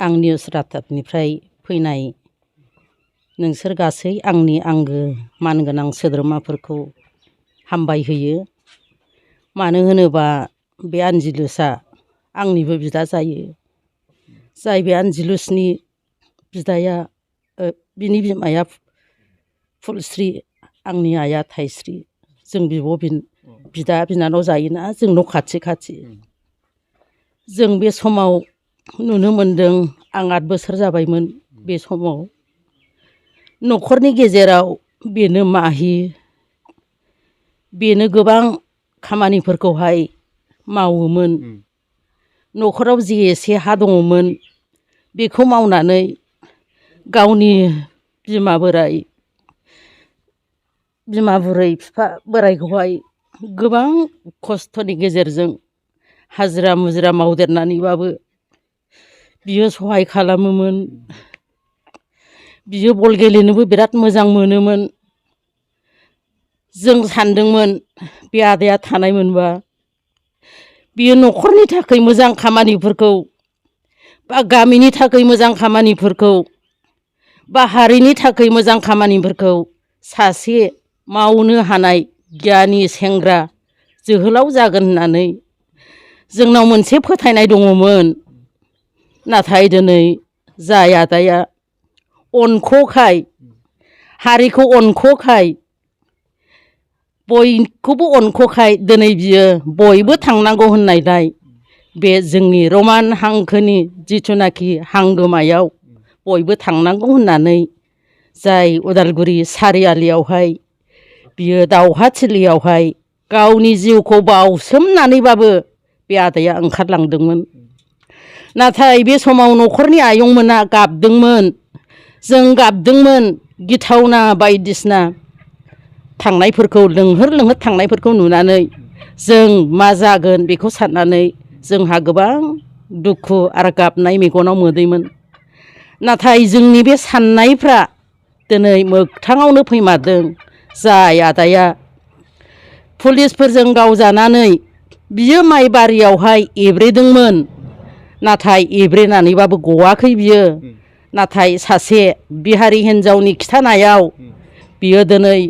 आं निउस रादाबनिफ्राय फैनाय नोंसोर गासै आंनि आंगो मानगोनां सोद्रोमाफोरखौ हामबाय होयो। मानो होनोबा बे आनजिलुसआ आंनिबो बिदा जायो। जाय बे आनजिलुसनि बिदाया बिनि बिमाया फुलस्रि, आंनि आइया थाइस्रि। जों बिदा बिनानाव जायोना, जों न' खाथि खाथि। जों बे समाव नुनो मोनदों, आं 8 बोसोर जाबायमोन बे समाव। न'खरनि गेजेराव बेनो माहि, बेनो गोबां खामानिफोरखौहाय मावोमोन। न'खराव जि एसे हा दङमोन बेखौ मावनानै गावनि बिमा बुरै बिफा बोरायखौहाय गोबां खस्थ'नि गेजेरजों हाजिरा मुजिरा मावदेरनानैबाबो बियो सहाय खालामोमोन। बियो बल गेलेनोबो बिराद मोजां मोनोमोन। जों सानदोंमोन बे आदाया थानायमोनबा बियो न'खरनि थाखाय मोजां खामानिफोरखौ बा गामिनि थाखाय मोजां खामानिफोरखौ बा हारिनि थाखाय मोजां खामानिफोरखौ सासे मावनो हानाय गियानि सेंग्रा जोहोलाव जागोन होननानै जोंनाव मोनसे फोथायनाय दङमोन। नाथाय दिनै जाय आदाया अनख'खाय, हारिखौ अनख'खाय, बयखौबो अनख'खाय दिनै बियो बयबो थांनांगौ होननायलाय बे जोंनि रमान हांखोनि जिथुनाखि हांगोमायाव बयबो थांनांगौ होननानै जाय उदालगुरि सारियालियावहाय बियो दावहाथिलियावहाय गावनि जिउखौ बावसोमनानैबाबो बे आदाया ओंखारलांदोंमोन। नाथाय बे समाव न'खरनि आयंमोना गाबदोंमोन, जों गाबदोंमोन। गिथावना बायदिसिना थांनायफोरखौ लोंहोर थांनायफोरखौ नुनानै जों मा जागोन बेखौ साननानै जोंहा गोबां दुखु आरो गाबनाय मेगनाव मोदैमोन। नाथाय जोंनि बे साननायफ्रा दिनै मोगथाङावनो फैमारदों। जाय आदाया पुलिसफोरजों गावजानानै बियो माइ बारियावहाय एब्रेदोंमोन। नाथाय एब्रेनानैबाबो गवाखै बियो। नाथाय सासे बिहारि हिन्जावनि खिथानायाव बियो दिनै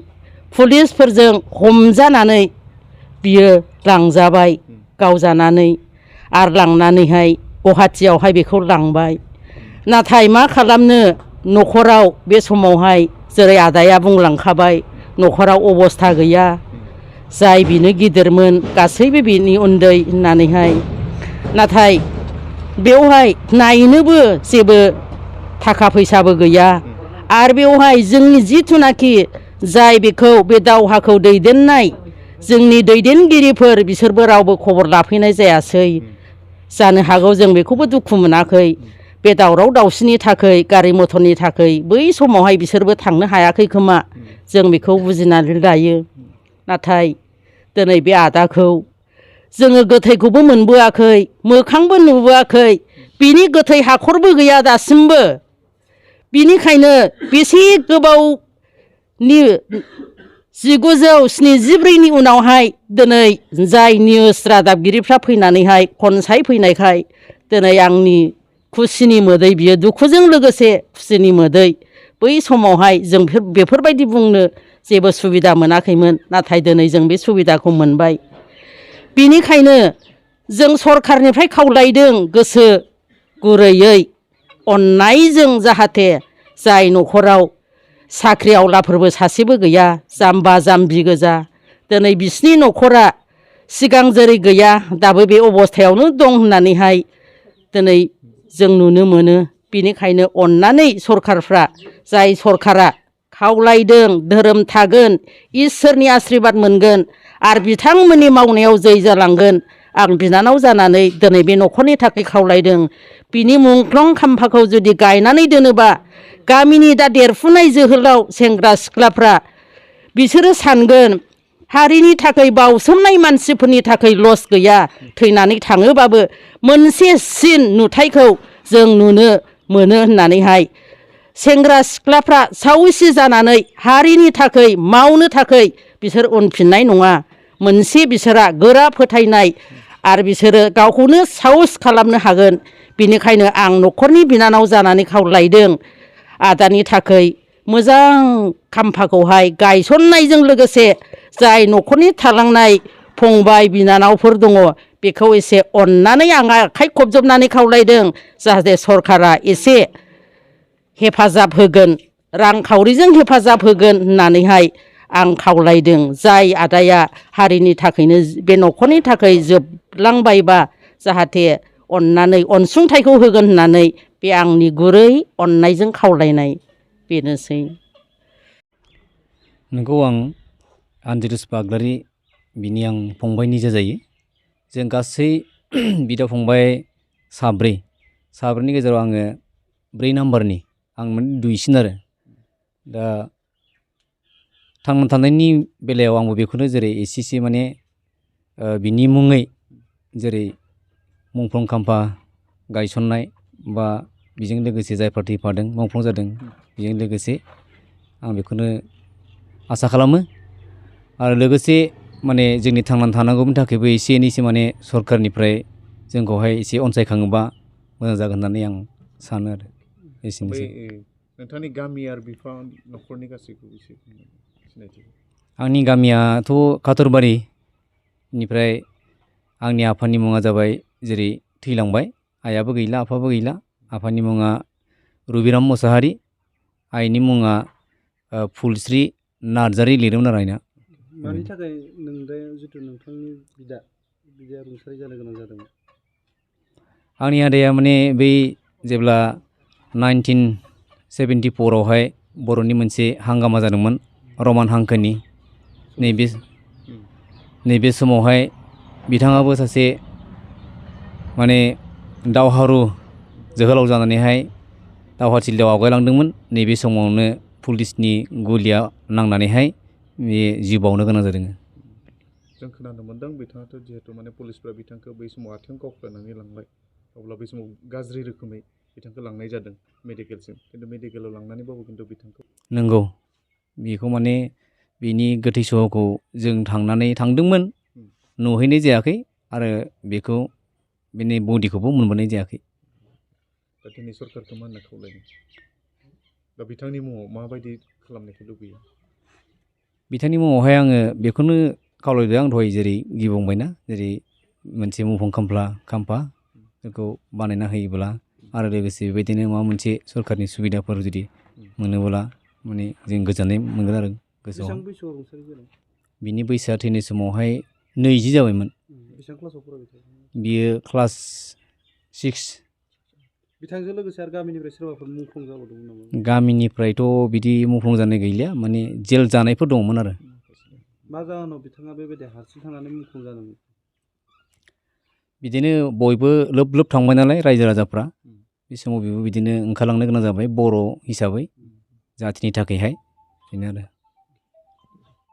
पुलिसफोरजों हमजानानै बियो लांजाबाय गावजानानै, आरो लांनानैहाय गुवाहाटियावहाय बेखौ लांबाय। नाथाय मा खालामनो, न'खराव बे समावहाय जेरै आदाया बुंलांखाबाय, न'खराव अबस्था गैया। जाय बिनो गिदिरमोन गासैबो बिनि उन्दै होननानैहाय। नाथाय बेवहाय नायनोबो जेबो थाखा फैसाबो गैया। आरो बेवहाय जोंनि जिथुनाखि जाय बेखौ बे दावहाखौ दैदेननाय जोंनि दैदेनगिरिफोर बिसोरबो रावबो खबर लाफैनाय जायासै। जानो हागौ जों बेखौबो दुखु मोनाखै। बे दावराव दावसिनि थाखाय, गारि मथरनि थाखाय बै समावहाय बिसोरबो थांनो हायाखै खोमा, जों बेखौ बुजिनानै लायो। नाथाय दिनै बे आदाखौ जोङो गोथैखौबो मोनबोआखै, मोखांबो नुबोआखै, बिनि गोथै हाखरबो गैया दासिमबो। बिनिखायनो बेसे गोबावनि 1974नि उनावहाय दिनै जाय निउस रादाबगिरिफ्रा फैनानैहाय खनसायफैनायखाय दिनै आंनि खुसिनि मोदै, बियो दुखुजों लोगोसे खुसिनि मोदै। बै समावहाय जों बेफोरबायदि बुंनो जेबो सुबिदा मोनाखैमोन। नाथाय दिनै जों बे सुबिदाखौ मोनबाय। बिनिखायनो जों सरखारनिफ्राय खावलायदों गोसो गुरैयै, अननायजों, जाहाथे जाय न'खराव साख्रि आवलाफोरबो सासेबो गैया, जाम्बा जाम्बि गोजा, दिनै बिसिनि न'खरा सिगां जेरै गैया दाबो बे अबस्थायावनो दं होननानैहाय दिनै जों नुनो मोनो। बेनिखायनो अननानै सरखारफ्रा, जाय सरखारा खावलायदों धोरोम थागोन, इसोरनि आशिर्बाद मोनगोन आरो बिथांमोननि मावनायाव जै जालांगोन। आं बिनानाव जानानै दिनै बे न'खरनि थाखाय खावलायदों। बिनि मुंख्लं खाम्फाखौ जुदि गायनानै दोनोबा गामिनि दा देरफुनाय जोहोलाव सेंग्रा सिख्लाफ्रा बिसोरो सानगोन, हारिनि थाखाय बावसोमनाय मानसिफोरनि थाखाय लस गैया। थैनानै थाङोबाबो मोनसे सिन नुथायखौ जों नुनो मोनो होननानैहाय सेंग्रा सिख्लाफ्रा साहसि जानानै हारिनि थाखाय मावनो थाखाय बिसोर उनफिननाय नङा। मोनसे बिसोरा गोरा फोथायनाय आरो बिसोरो गावखौनो साहस खालामनो हागोन। बेनिखायनो आं न'खरनि बिनानाव जानानै खावलायदों आदानि थाखै मोजां खाम्फाखौहाय गायसननायजों लोगोसे जाय न'खरनि थालांनाय फंबाय बिनानावफोर दङ बेखौ एसे अननानै आं आखाइ खबजबनानै खावलायदों जाहाथे सरकारा एसे हेफाजाब होगोन रांखावरिजों हेफाजाब होगोन होननानैहाय आं खावलायदों जाय आदाया हारिनि थाखायनो बे न'खरनि थाखाय जोबलांबायबा जाहाथे अननानै अनसुंथाइखौ होगोन होननानै बे आंनि गुरै अननायजों खावलायनाय बेनोसै। नोंगौ आं आनजिरुस बाग्लारि बिनि आं फंबायनि जाजायो जों गासै बिदा फंबाय साब्रैनि गेजेराव आङो 4 नाम्बारनि आं माने दुइसिन आरो दा थांना थानायनि बेलायाव आंबो बेखौनो जेरै एसे माने बिनि मुङै जेरै मुंख्लं खाम्फा गायसननाय बा बेजों लोगोसे जायफ्रा थैफादों मुंख्लं जादों बेजों लोगोसे आं बेखौनो आसा खालामो आरो लोगोसे माने जोंनि थांनानै थानांगौनि थाखायबो एसे एनैसो माने सरखारनिफ्राय जोंखौहाय एसे अनसायखाङोबा मोजां जागोन होननानै आं सानो आरो एसेनोसै। नोंथांनि गामि आरो बिफा न'खरनि गासैखौबो एसे सिनायथि। आंनि गामियाथ' काथरबारिनिफ्राय आंनि आफानि मुङा जाबाय जेरै थैलांबाय आइयाबो गैला आफाबो गैला आफानि मुङा रबिराम मुसाहारि आइनि मुङा फुलस्रि नार्जारि लिरोमोन आरो आइना। मानि थाखाय जिथु नोंथांनि बिदाया रुंसारि जानो गोनां जादोंमोन? आंनि आदाया माने बै जेब्ला 1974आवहाय बर'नि मोनसे हांगामा जादोंमोन रमान हांखोनि नैबे समावहाय बिथाङाबो सासे माने दावहारु जोहोलाव जानानैहाय दावहाथिलियाव आवगायलांदोंमोन नैबे समावनो पुलिसनि गुलिया नांनानैहाय बे जिउ बावनो गोनां जादों। जों खोनानो मोन्दों बिथाङाथ' जिहेतु माने पुलिसफ्रा बिथांखौ बै समाव आथिं गावख्लायनानै लांबाय अब्ला बै समाव गाज्रि रोखोमै बिथांखौ लांनाय जादों मेडिकेलसिम खिन्थु मेडिकेलाव लांनानैबाबो खिन्थु बिथांखौ नंगौ बेखौ माने बिनि गोथै सहखौ जों थांदोंमोन नुहैनाय जायाखै आरो बेखौ बिनि बडिखौबो मोनबोनाय जायाखै। दा दिनै सरकारखौ मा होनना खावलायदों दा बिथांनि मुङाव माबायदि खालामनायखौ लुबैयो? बिथांनि मुङावहाय आङो बेखौनो खावलायदों आं दहाय जेरै बुंबायना जेरै मोनसे मुंख्लं खाम्फा बेखौ बानायना होयोब्ला आरो लोगोसे बेबायदिनो माबा मोनसे सरकारनि सुबिदाफोर जुदि मोनोब्ला माने जों गोजोननाय मोनगोन आरो गोसोआव। बेसेबां बैसोआव रुंसारि जादों? बिनि बैसोआ थैनाय समावहाय 20 जाबायमोन। बेसेबां क्लासाव फरायबाय थायो? बियो क्लास 6। बिथांजों लोगोसे आरो गामिनिफ्राय सोरबाफोर मुंख्लं जाबावदोंमोन नामा? गामिनिफ्रायथ' बिदि मुंख्लं जानाय गैलिया माने जेल जानायफोर दङमोन आरो। मा जाहोनाव बिथाङा बेबायदि हारसिं थांनानै मुंख्लं जादोंमोन? बिदिनो बयबो लोब थांबाय नालाय रायजो राजाफ्रा बे समाव बेबो बिदिनो ओंखारलांनो गोनां जाबाय बर' हिसाबै जाथिनि थाखायहाय बेनो आरो।